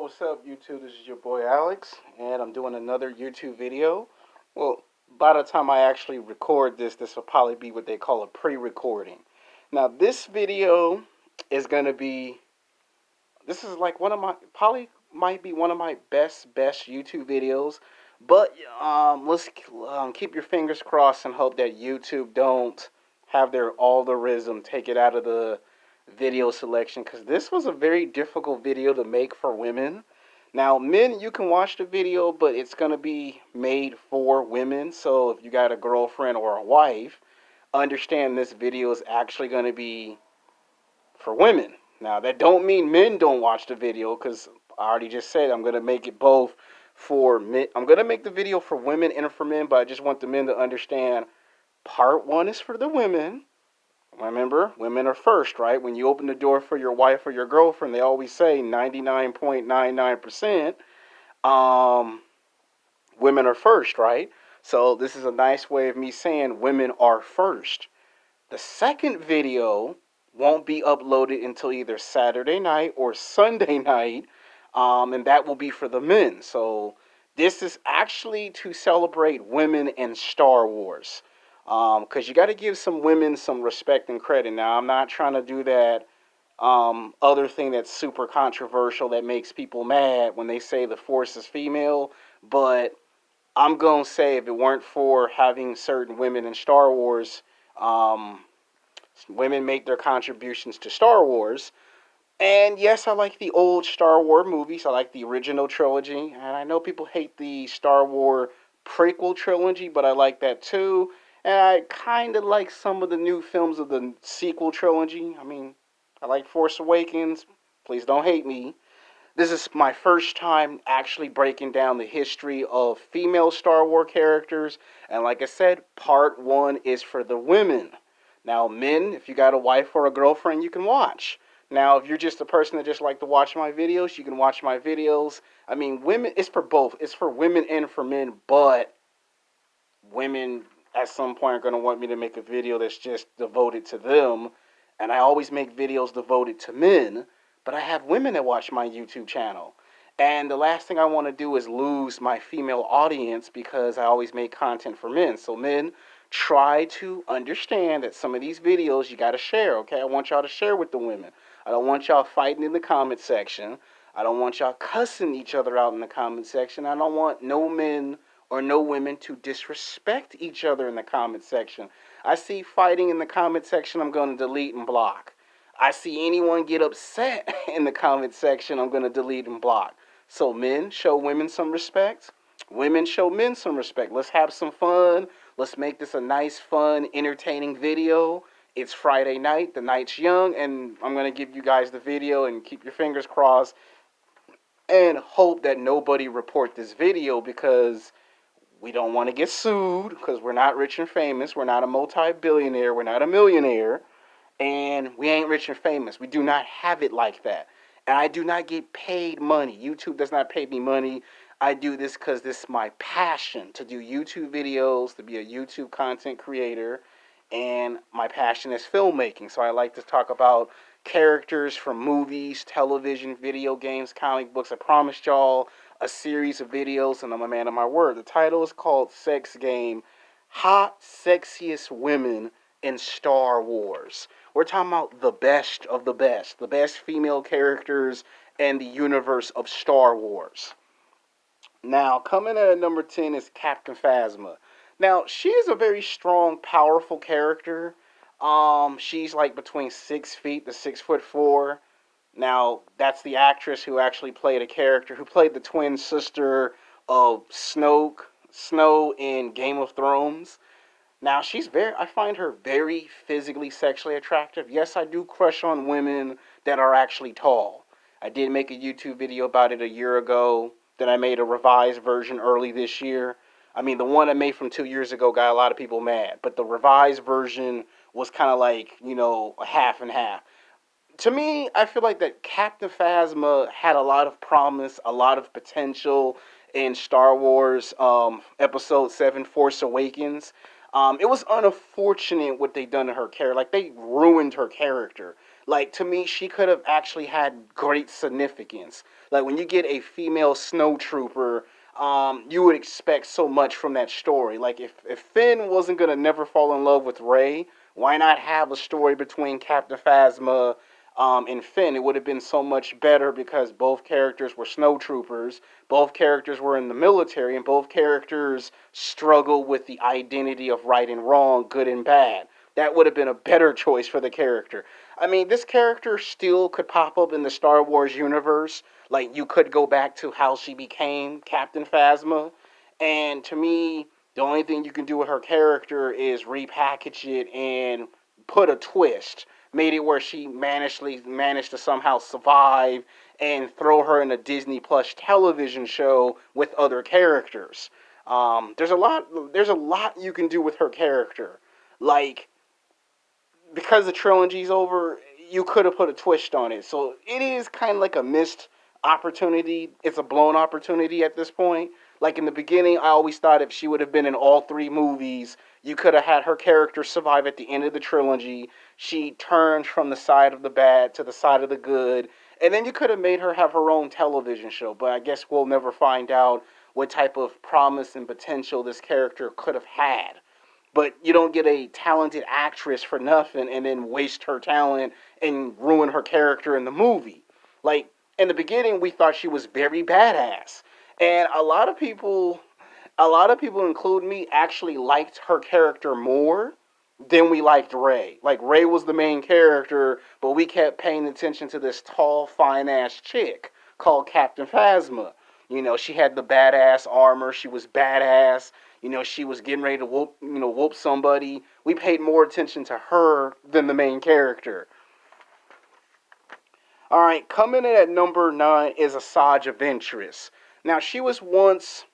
what's up, YouTube? This is your boy Alex, and I'm doing another YouTube video. Well, by the time I actually record this will probably be what they call a pre-recording. Now, this video is gonna be. This is like one of my probably might be one of my best YouTube videos. But let's keep your fingers crossed and hope that YouTube don't have their algorithm take it out of the video selection, because this was a very difficult video to make for women. Now, men, you can watch the video, but it's going to be made for women. So if you got a girlfriend or a wife, understand this video is actually going to be for women. Now, that don't mean men don't watch the video, because I already just said I'm going to make it both for men. I'm going to make the video for women and for men, but I just want the men to understand part one is for the women. Remember, women are first, right? When you open the door for your wife or your girlfriend, they always say 99.99% women are first, right? So this is a nice way of me saying women are first. The second video won't be uploaded until either Saturday night or Sunday night, and that will be for the men. So this is actually to celebrate women in Star Wars, because you got to give some women some respect and credit. Now, I'm not trying to do that other thing that's super controversial that makes people mad when they say the Force is female, but I'm going to say if it weren't for having certain women in Star Wars, women make their contributions to Star Wars. And yes, I like the old Star Wars movies. I like the original trilogy. And I know people hate the Star Wars prequel trilogy, but I like that too. And I kind of like some of the new films of the sequel trilogy. I mean, I like Force Awakens. Please don't hate me. This is my first time actually breaking down the history of female Star Wars characters. And like I said, part one is for the women. Now, men, if you got a wife or a girlfriend, you can watch. Now, if you're just a person that just like to watch my videos, you can watch my videos. I mean, women, it's for both. It's for women and for men, but women at some point are going to want me to make a video that's just devoted to them. And I always make videos devoted to men, but I have women that watch my YouTube channel. And the last thing I want to do is lose my female audience, because I always make content for men. So men, try to understand that some of these videos you got to share, okay? I want y'all to share with the women. I don't want y'all fighting in the comment section. I don't want y'all cussing each other out in the comment section. I don't want no men or no women to disrespect each other in the comment section. I see fighting in the comment section, I'm going to delete and block. I see anyone get upset in the comment section, I'm going to delete and block. So men, show women some respect. Women, show men some respect. Let's have some fun. Let's make this a nice, fun, entertaining video. It's Friday night. The night's young, and I'm going to give you guys the video and keep your fingers crossed and hope that nobody report this video, because we don't want to get sued, because we're not rich and famous. We're not a multi-billionaire. We're not a millionaire. And we ain't rich and famous. We do not have it like that. And I do not get paid money. YouTube does not pay me money. I do this because this is my passion, to do YouTube videos, to be a YouTube content creator. And my passion is filmmaking. So I like to talk about characters from movies, television, video games, comic books. I promised y'all a series of videos, and I'm a man of my word. The title is called Sex Game, Hot Sexiest Women in Star Wars. We're talking about the best of the best female characters in the universe of Star Wars. Now, coming in at number 10 is Captain Phasma. Now, she is a very strong, powerful character. She's like between 6 feet to 6'4". Now, that's the actress who actually played a character who played the twin sister of Snow in Game of Thrones. Now, I find her very physically, sexually attractive. Yes, I do crush on women that are actually tall. I did make a YouTube video about it a year ago. Then I made a revised version early this year. I mean, the one I made from 2 years ago got a lot of people mad. But the revised version was kind of like, a half and half. To me, I feel like that Captain Phasma had a lot of promise, a lot of potential in Star Wars Episode 7, Force Awakens. It was unfortunate what they done to her character. Like, they ruined her character. Like, to me, she could have actually had great significance. Like, when you get a female snow trooper, you would expect so much from that story. Like, if Finn wasn't going to never fall in love with Rey, why not have a story between Captain Phasma and Finn? It would have been so much better because both characters were snow troopers, both characters were in the military, and both characters struggle with the identity of right and wrong, good and bad. That would have been a better choice for the character. I mean, this character still could pop up in the Star Wars universe. Like, you could go back to how she became Captain Phasma. And to me, the only thing you can do with her character is repackage it and put a twist. Made it where she managed to somehow survive and throw her in a Disney Plus television show with other characters. There's a lot you can do with her character. Like, because the trilogy's over, you could have put a twist on it. So it is kind of like a missed opportunity. It's a blown opportunity at this point. Like, in the beginning, I always thought if she would have been in all three movies, you could have had her character survive at the end of the trilogy. She turns from the side of the bad to the side of the good. And then you could have made her have her own television show. But I guess we'll never find out what type of promise and potential this character could have had. But you don't get a talented actress for nothing and then waste her talent and ruin her character in the movie. Like, in the beginning, we thought she was very badass. And a lot of people, include me, actually liked her character more than we liked Rey. Like, Rey was the main character, but we kept paying attention to this tall, fine ass chick called Captain Phasma. She had the badass armor. She was badass. She was getting ready to whoop somebody. We paid more attention to her than the main character. All right, coming in at number 9 is Assjj Ventress. Now, she was once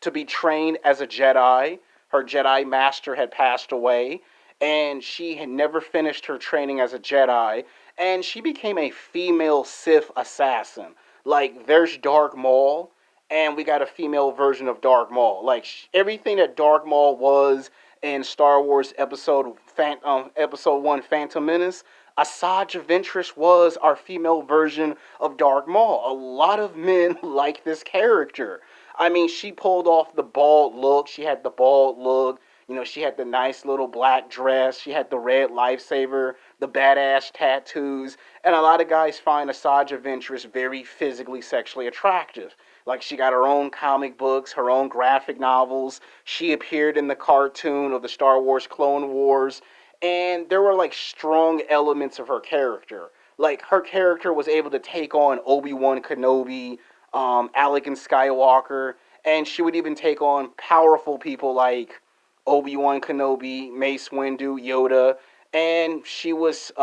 to be trained as a Jedi. Her Jedi master had passed away, and she had never finished her training as a Jedi, and she became a female Sith assassin. Like, there's Dark Maul, and we got a female version of Dark Maul. Like, everything that Dark Maul was in Star Wars episode 1 Phantom Menace, Assjj Ventress was our female version of Dark Maul. A lot of men like this character. I mean, she pulled off the bald look. She had the bald look. She had the nice little black dress. She had the red lightsaber, the badass tattoos. And a lot of guys find Assjj Ventress very physically, sexually attractive. Like, she got her own comic books, her own graphic novels. She appeared in the cartoon of the Star Wars Clone Wars. And there were, like, strong elements of her character. Like, her character was able to take on Obi-Wan Kenobi, Anakin Skywalker, and she would even take on powerful people like Obi-Wan Kenobi, Mace Windu, Yoda, and she was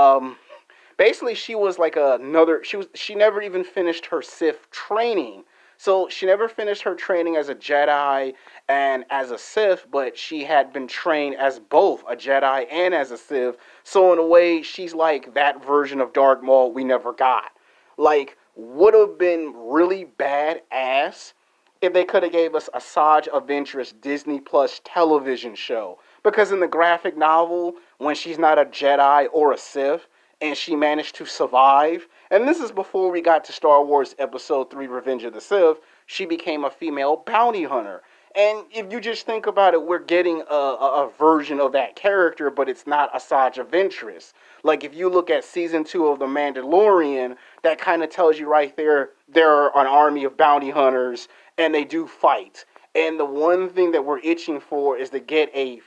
like another. She never even finished her Sith training. So she never finished her training as a Jedi and as a Sith, but she had been trained as both a Jedi and as a Sith. So in a way, she's like that version of Darth Maul we never got. Like, would have been really badass if they could have gave us a Assjj Ventress Disney Plus television show. Because in the graphic novel, when she's not a Jedi or a Sith, and she managed to survive, and this is before we got to Star Wars Episode 3 Revenge of the Sith, she became a female bounty hunter. And if you just think about it, we're getting a version of that character, but it's not Assjj Ventress. Like, if you look at Season 2 of The Mandalorian, that kind of tells you right there, they're an army of bounty hunters, and they do fight. And the one thing that we're itching for is to get a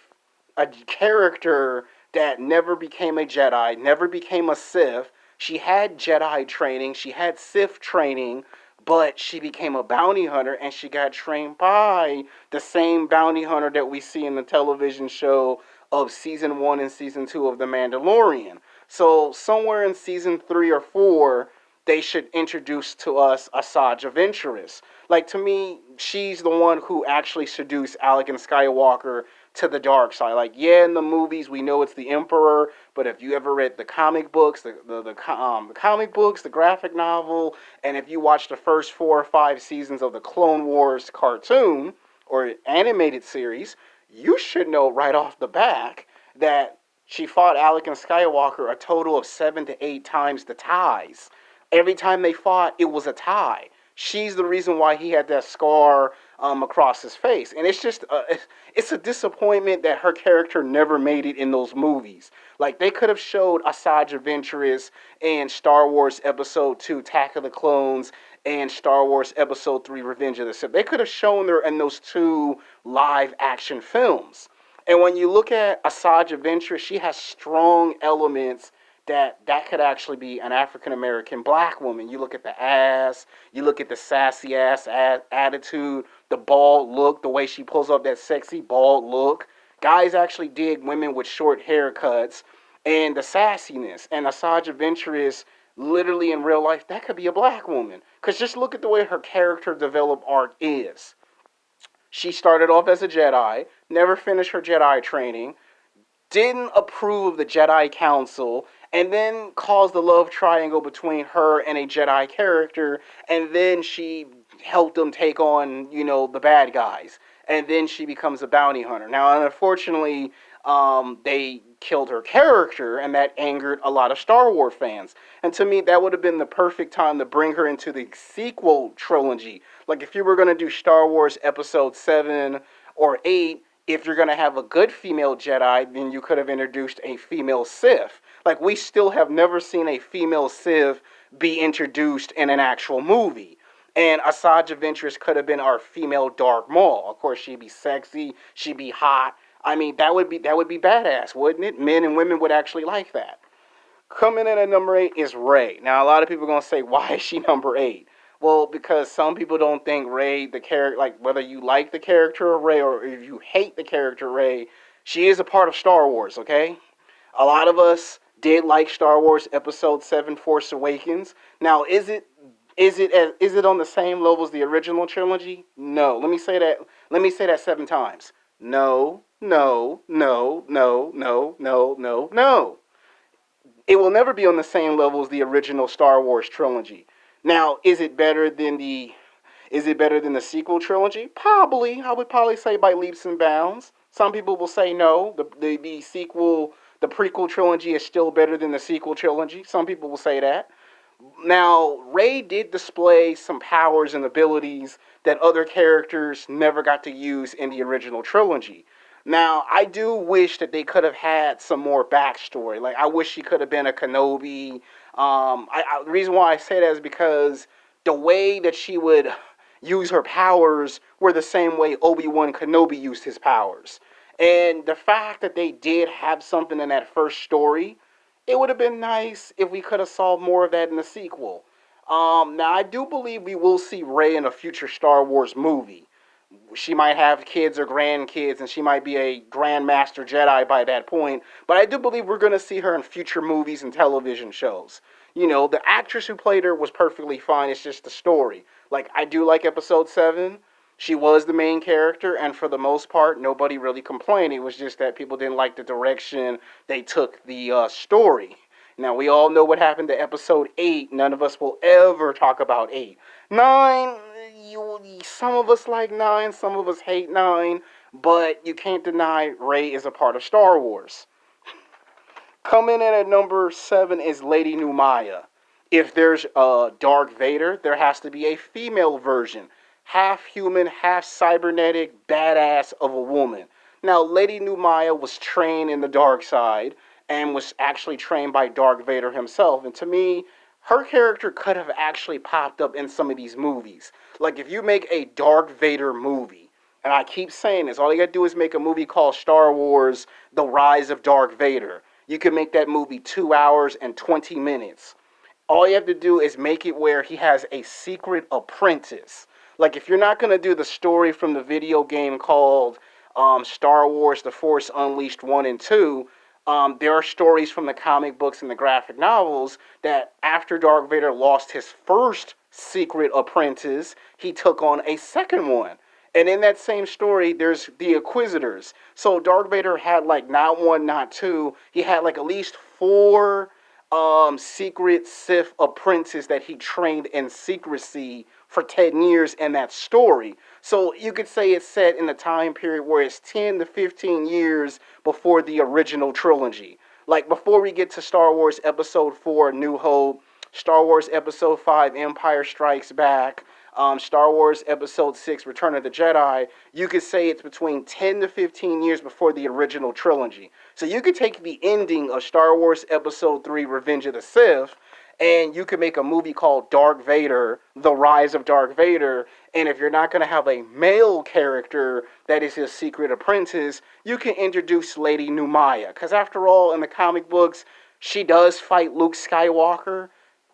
character that never became a Jedi, never became a Sith. She had Jedi training, she had Sith training, but she became a bounty hunter and she got trained by the same bounty hunter that we see in the television show of Season 1 and Season 2 of The Mandalorian. So somewhere in Season 3 or 4, they should introduce to us Assjj Ventress. Like, to me, she's the one who actually seduced Anakin Skywalker to the dark side. Like, yeah, in the movies we know it's the Emperor, but if you ever read the comic books, the comic books, the graphic novel, and if you watch the first 4 or 5 seasons of the Clone Wars cartoon or animated series, you should know right off the back that She fought Anakin Skywalker a total of 7 to 8 times the ties. Every time they fought, it was a tie. She's the reason why he had that scar across his face, and it's a disappointment that her character never made it in those movies. Like they could have showed Assjj Ventress in Star Wars Episode Two: Attack of the Clones and Star Wars Episode Three: Revenge of the Sith. They could have shown her in those two live action films. And when you look at Assad Ventress, she has strong elements that could actually be an African American black woman. You look at the ass, you look at the sassy ass attitude, the bald look, the way she pulls up that sexy bald look. Guys actually dig women with short haircuts and the sassiness. And Assad Ventress, literally in real life, that could be a black woman. Because just look at the way her character developed arc is. She started off as a Jedi, never finished her Jedi training, didn't approve of the Jedi Council, and then caused the love triangle between her and a Jedi character, and then she helped them take on, the bad guys. And then she becomes a bounty hunter. Now, unfortunately, they killed her character, and that angered a lot of Star Wars fans. And to me, that would have been the perfect time to bring her into the sequel trilogy. Like, if you were going to do Star Wars Episode 7 or 8, if you're going to have a good female Jedi, then you could have introduced a female Sith. Like, we still have never seen a female Sith be introduced in an actual movie. And Assad Ventress could have been our female Darth Maul. Of course, she'd be sexy, she'd be hot. I mean, that would be badass, wouldn't it? Men and women would actually like that. Coming in at number 8 is Rey. Now, a lot of people are gonna say, why is she number 8? Well, because some people don't think Rey, the character, like whether you like the character of Rey or if you hate the character Rey, she is a part of Star Wars. Okay, a lot of us did like Star Wars Episode 7: Force Awakens. Now, is it on the same level as the original trilogy? No. Let me say that. Let me say that 7 times. No, no, no, no, no, no, no, no. It will never be on the same level as the original Star Wars trilogy. Now, is it better than the sequel trilogy? Probably. I would probably say by leaps and bounds. Some people will say no. The sequel, the prequel trilogy is still better than the sequel trilogy. Some people will say that. Now, Rey did display some powers and abilities that other characters never got to use in the original trilogy. Now, I do wish that they could have had some more backstory. Like, I wish she could have been a Kenobi. The reason why I say that is because the way that she would use her powers were the same way Obi-Wan Kenobi used his powers. And the fact that they did have something in that first story, it would have been nice if we could have saw more of that in the sequel. Now, I do believe we will see Rey in a future Star Wars movie. She might have kids or grandkids, and she might be a Grandmaster Jedi by that point. But I do believe we're going to see her in future movies and television shows. The actress who played her was perfectly fine. It's just the story. Like, I do like Episode 7. She was the main character, and for the most part, nobody really complained. It was just that people didn't like the direction they took the story. Now, we all know what happened to Episode 8. None of us will ever talk about 8. 9, some of us like 9, some of us hate 9, but you can't deny Rey is a part of Star Wars. Coming in at number 7 is Lady Lumiya. If there's a Darth Vader, there has to be a female version. Half human, half cybernetic, badass of a woman. Now, Lady Lumiya was trained in the dark side and was actually trained by Darth Vader himself. And to me, her character could have actually popped up in some of these movies. Like, if you make a Darth Vader movie, and I keep saying this, all you gotta do is make a movie called Star Wars: The Rise of Darth Vader. You can make that movie 2 hours and 20 minutes. All you have to do is make it where he has a secret apprentice. Like, if you're not going to do the story from the video game called Star Wars: The Force Unleashed 1 and 2, there are stories from the comic books and the graphic novels that after Darth Vader lost his first secret apprentice, he took on a second one. And in that same story, there's the Inquisitors. So Darth Vader had like not one, not two. He had like at least four secret Sith apprentices that he trained in secrecy for 10 years in that story. So you could say it's set in the time period where it's 10 to 15 years before the original trilogy. Like before we get to Star Wars Episode 4, New Hope, Star Wars Episode 5, Empire Strikes Back, Star Wars Episode 6, Return of the Jedi, you could say it's between 10 to 15 years before the original trilogy. So you could take the ending of Star Wars Episode 3, Revenge of the Sith, and you could make a movie called Dark Vader, The Rise of Dark Vader, and if you're not going to have a male character that is his secret apprentice, you can introduce Lady Lumiya, because after all, in the comic books, she does fight Luke Skywalker,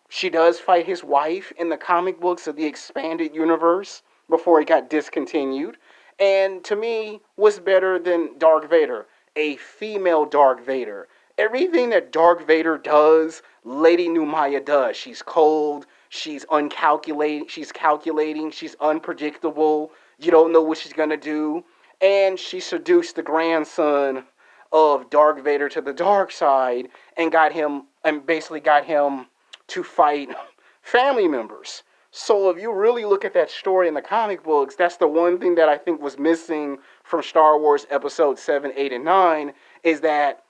she does fight his wife in the comic books of the expanded universe before it got discontinued. And to me, what's better than Dark Vader? A female Dark Vader. Everything that Dark Vader does, Lady Lumiya does. She's cold, she's calculating, she's unpredictable. You don't know what she's gonna do. And she seduced the grandson of Dark Vader to the dark side and basically got him to fight family members. So if you really look at that story in the comic books, that's the one thing that I think was missing from Star Wars Episode 7, 8, and 9 is that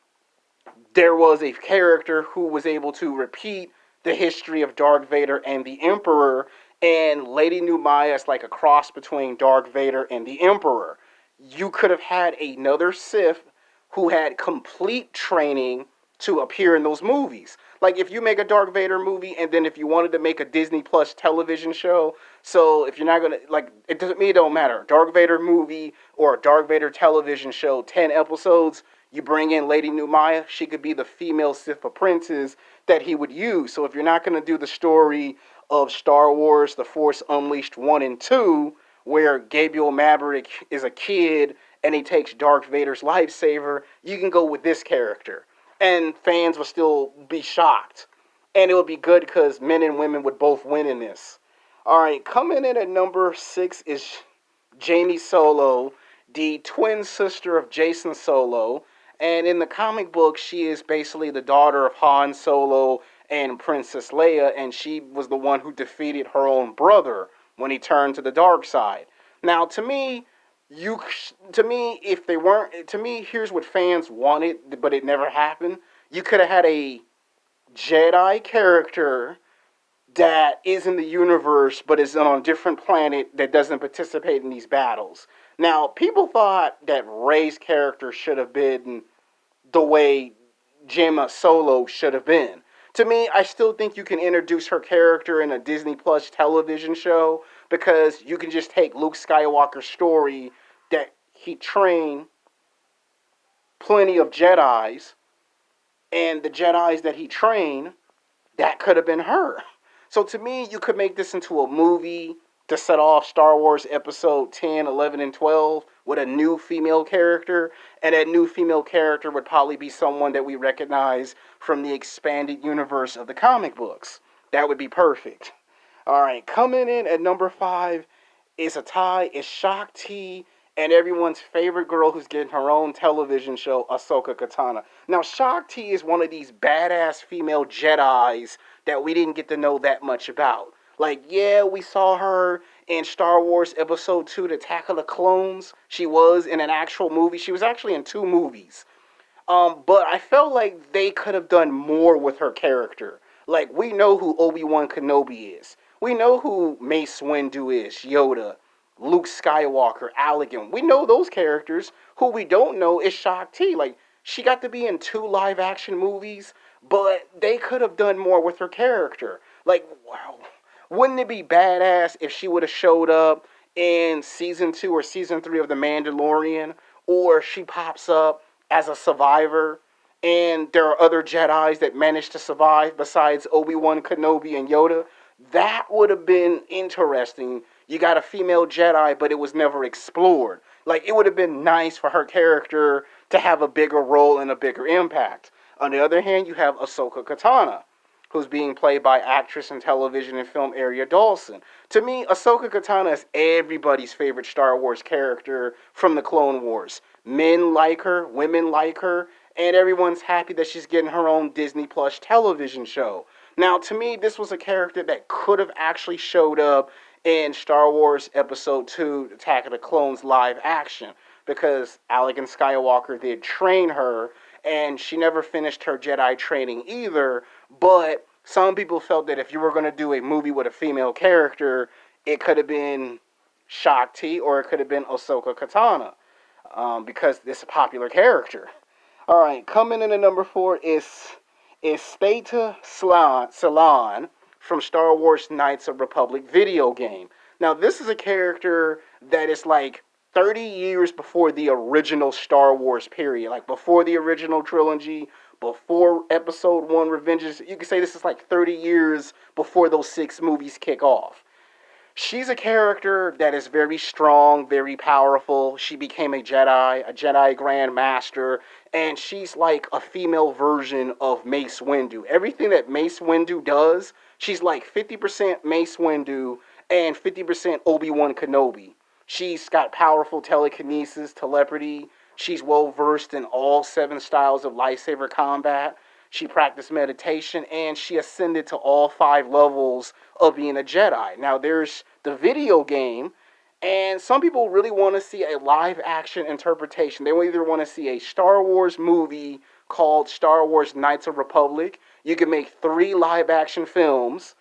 there was a character who was able to repeat the history of Darth Vader and the Emperor, and Lady Lumiya is like a cross between Darth Vader and the Emperor. You could have had another Sith who had complete training to appear in those movies. Like if you make a Darth Vader movie, and then if you wanted to make a Disney Plus television show, so if you're not gonna like, it doesn't me, it don't matter. Darth Vader movie or a Darth Vader television show, 10 episodes. You bring in Lady Lumiya, she could be the female Sith apprentice that he would use. So if you're not gonna do the story of Star Wars: The Force Unleashed 1 and 2, where Gabriel Maverick is a kid and he takes Darth Vader's lightsaber, you can go with this character and fans will still be shocked. And it would be good because men and women would both win in this. All right, coming in at number 6 is Jamie Solo, the twin sister of Jason Solo. And in the comic book, she is basically the daughter of Han Solo and Princess Leia, and she was the one who defeated her own brother when he turned to the dark side. Now, if they weren't, to me, here's what fans wanted, but it never happened. You could have had a Jedi character that is in the universe, but is on a different planet that doesn't participate in these battles. Now, people thought that Rey's character should have been the way Gemma Solo should have been. To me, I still think you can introduce her character in a Disney Plus television show because you can just take Luke Skywalker's story that he trained plenty of Jedis, and the Jedis that he trained, that could have been her. So to me, you could make this into a movie to set off Star Wars Episode 10, 11, and 12 with a new female character, and that new female character would probably be someone that we recognize from the expanded universe of the comic books. That would be perfect. All right, coming in at number 5 is a tie. It's Shuak T and everyone's favorite girl who's getting her own television show, Asoka Katana. Now, Shuak T is one of these badass female Jedis that we didn't get to know that much about. Like, yeah, we saw her in Star Wars Episode 2, The Attack of the Clones. She was in an actual movie. She was actually in 2 movies. But I felt like they could have done more with her character. Like, we know who Obi-Wan Kenobi is. We know who Mace Windu is, Yoda, Luke Skywalker, Anakin. We know those characters. Who we don't know is Shuak T. Like, she got to be in 2 live-action movies, but they could have done more with her character. Like, wow. Wouldn't it be badass if she would have showed up in Season 2 or Season 3 of The Mandalorian, or she pops up as a survivor, and there are other Jedis that managed to survive besides Obi-Wan Kenobi and Yoda? That would have been interesting. You got a female Jedi, but it was never explored. Like, it would have been nice for her character to have a bigger role and a bigger impact. On the other hand, you have Ahsoka Katana, who's being played by actress in television and film Aria Dawson. To me, Ahsoka Katana is everybody's favorite Star Wars character from the Clone Wars. Men like her, women like her, and everyone's happy that she's getting her own Disney Plus television show. Now, to me, this was a character that could have actually showed up in Star Wars Episode 2 Attack of the Clones live action because Anakin Skywalker did train her and she never finished her Jedi training either. But some people felt that if you were going to do a movie with a female character, it could have been Shakti or it could have been Ahsoka Katana because it's a popular character. All right, coming in at number 4 is Stata Salon from Star Wars Knights of Republic video game. Now, this is a character that is like 30 years before the original Star Wars period, like before the original trilogy, before Episode 1 Revengeance. You could say this is like 30 years before those 6 movies kick off. She's a character that is very strong, very powerful. She became a Jedi Grand Master, and she's like a female version of Mace Windu. Everything that Mace Windu does, she's like 50% Mace Windu and 50% Obi-Wan Kenobi. She's got powerful telekinesis, telepathy. She's well versed in all 7 styles of lightsaber combat. She practiced meditation and she ascended to all 5 levels of being a Jedi. Now, there's the video game, and some people really want to see a live action interpretation. They either want to see a Star Wars movie called Star Wars Knights of Republic. You can make 3 live action films,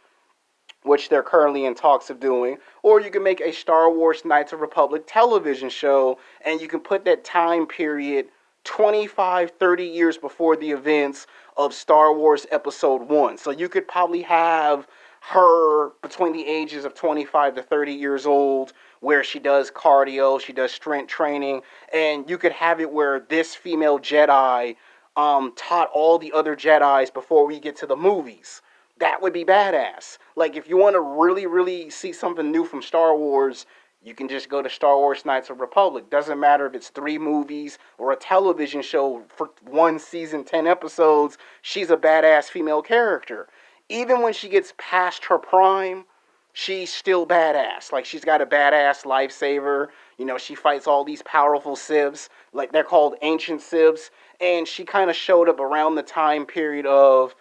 which they're currently in talks of doing, or you can make a Star Wars Knights of Republic television show, and you can put that time period 25, 30 years before the events of Star Wars Episode 1. So you could probably have her between the ages of 25 to 30 years old, where she does cardio, she does strength training, and you could have it where this female Jedi taught all the other Jedis before we get to the movies. That would be badass. Like, if you want to really, really see something new from Star Wars, you can just go to Star Wars Knights of Republic. Doesn't matter if it's 3 movies or a television show for 1 season, 10 episodes. She's a badass female character. Even when she gets past her prime, she's still badass. Like, she's got a badass lifesaver. You know, she fights all these powerful Siths. Like, they're called ancient Siths. And she kind of showed up around the time period of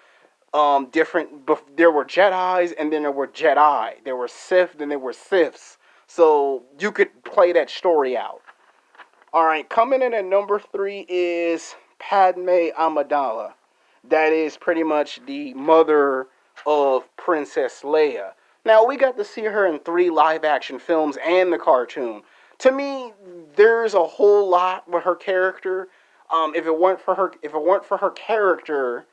there were Jedis and then there were Jedi. There were Sith, then there were Siths. So you could play that story out. All right, coming in at number 3 is Padme Amidala. That is pretty much the mother of Princess Leia. Now, we got to see her in 3 live-action films and the cartoon. To me, there's a whole lot with her character. If it weren't for her character,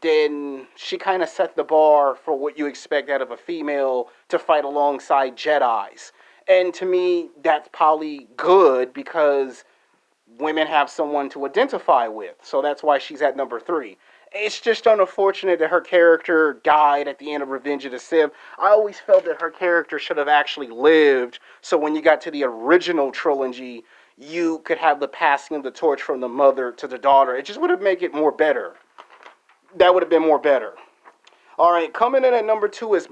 then she kind of set the bar for what you expect out of a female to fight alongside Jedis. And to me, that's probably good because women have someone to identify with. So that's why she's at number 3. It's just unfortunate that her character died at the end of Revenge of the Sith. I always felt that her character should have actually lived, so when you got to the original trilogy, you could have the passing of the torch from the mother to the daughter. It just would have made it more better. That would have been more better. All right, coming in at number 2 is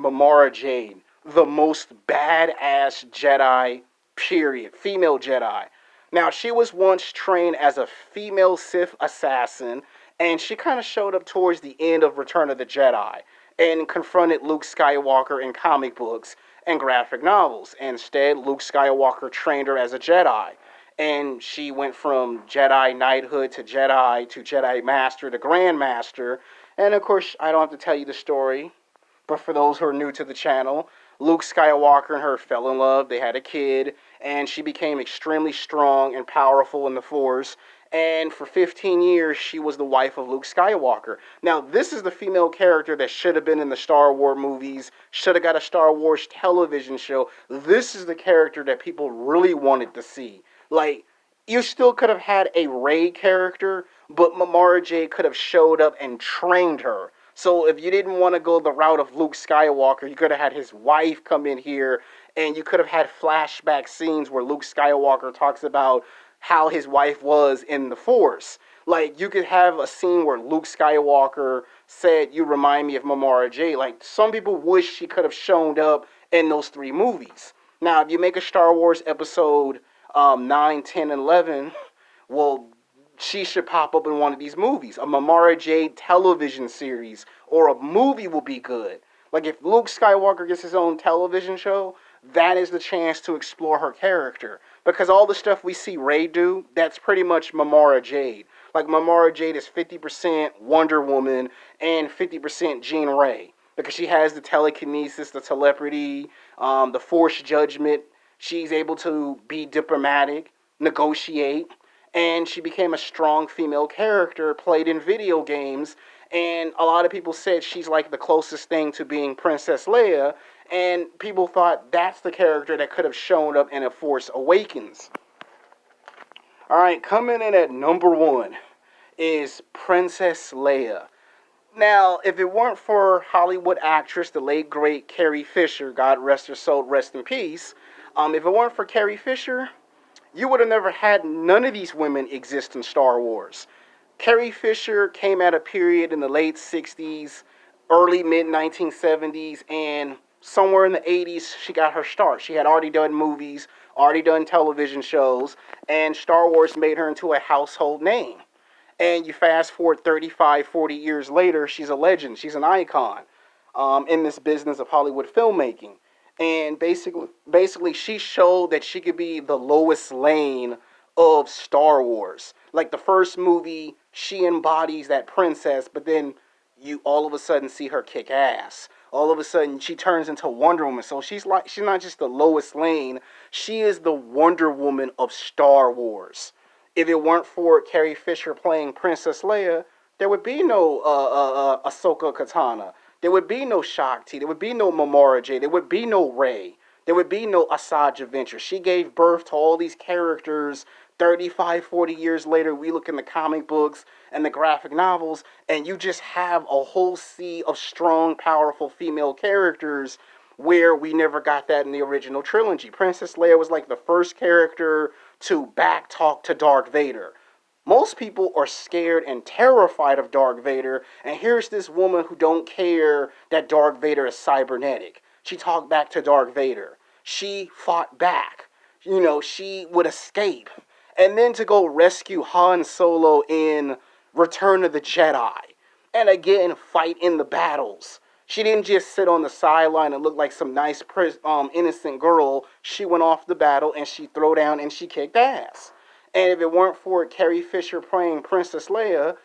Jade, the most badass Jedi, period. Female Jedi. Now, she was once trained as a female Sith assassin, and she kind of showed up towards the end of Return of the Jedi and confronted Luke Skywalker in comic books and graphic novels. Instead, Luke Skywalker trained her as a Jedi, and she went from Jedi Knighthood to Jedi Master to Grand Master. And of course, I don't have to tell you the story, but for those who are new to the channel, Luke Skywalker and her fell in love. They had a kid, and she became extremely strong and powerful in the Force. And for 15 years, she was the wife of Luke Skywalker. Now, this is the female character that should have been in the Star Wars movies, should have got a Star Wars television show. This is the character that people really wanted to see. Like, you still could have had a Rey character, but Jade could have showed up and trained her. So if you didn't want to go the route of Luke Skywalker, you could have had his wife come in here, and you could have had flashback scenes where Luke Skywalker talks about how his wife was in the Force. Like, you could have a scene where Luke Skywalker said, "You remind me of Jade." Like, some people wish she could have shown up in those 3 movies. Now, if you make a Star Wars episode 9, 10, and 11, well, she should pop up in one of these movies. A Jade television series or a movie will be good. Like if Luke Skywalker gets his own television show, that is the chance to explore her character. Because all the stuff we see Rey do, that's pretty much Mamara Jade. Like Mamara Jade is 50% Wonder Woman and 50% Jean Grey. Because she has the telekinesis, the telepathy, the force judgment. She's able to be diplomatic, negotiate, and she became a strong female character played in video games. And a lot of people said she's like the closest thing to being Princess Leia, and people thought that's the character that could have shown up in A Force Awakens. All right, coming in at number one is Princess Leia. Now, if it weren't for Hollywood actress, the late great Carrie Fisher, God rest her soul, rest in peace. If it weren't for Carrie Fisher, you would have never had none of these women exist in Star Wars. Carrie Fisher came at a period in the late 60s, early mid 1970s, and somewhere in the 80s she got her start. She had already done movies, already done television shows, and Star Wars made her into a household name. And you fast forward 35, 40 years later, she's a legend. She's an icon in this business of Hollywood filmmaking. And basically, she showed that she could be the Lois Lane of Star Wars. Like the first movie, she embodies that princess, but then you all of a sudden see her kick ass. All of a sudden, she turns into Wonder Woman. So she's not just the Lois Lane. She is the Wonder Woman of Star Wars. If it weren't for Carrie Fisher playing Princess Leia, there would be no Asoka Katana. There would be no Shakti. There would be no Mamora Jade. There would be no Rey. There would be no Assjj Ventress. She gave birth to all these characters. 35, 40 years later, we look in the comic books and the graphic novels, and you just have a whole sea of strong, powerful female characters where we never got that in the original trilogy. Princess Leia was like the first character to backtalk to Darth Vader. Most people are scared and terrified of Darth Vader, and here's this woman who don't care that Darth Vader is cybernetic. She talked back to Darth Vader. She fought back. You know, she would escape. And then to go rescue Han Solo in Return of the Jedi. And again, fight in the battles. She didn't just sit on the sideline and look like some nice, innocent girl. She went off the battle and she threw down and she kicked ass. And if it weren't for Carrie Fisher playing Princess Leia,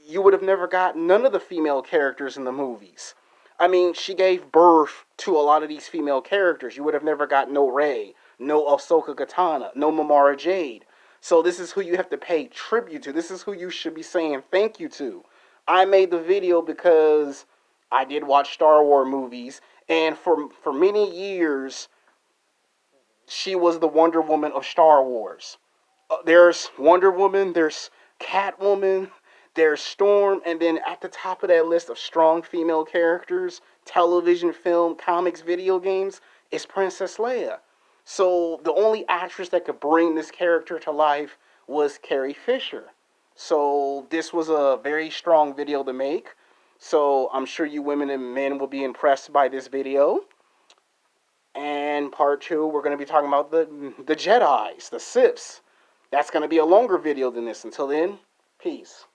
you would have never got none of the female characters in the movies. I mean, she gave birth to a lot of these female characters. You would have never got no Rey, no Ahsoka Katana, no Mamara Jade. So this is who you have to pay tribute to. This is who you should be saying thank you to. I made the video because I did watch Star Wars movies, and for many years, she was the Wonder Woman of Star Wars. There's Wonder Woman, there's Catwoman, there's Storm, and then at the top of that list of strong female characters, television, film, comics, video games, is Princess Leia. So the only actress that could bring this character to life was Carrie Fisher. So this was a very strong video to make. So I'm sure you women and men will be impressed by this video. And part two, we're going to be talking about the Jedis, the Siths. That's going to be a longer video than this. Until then, peace.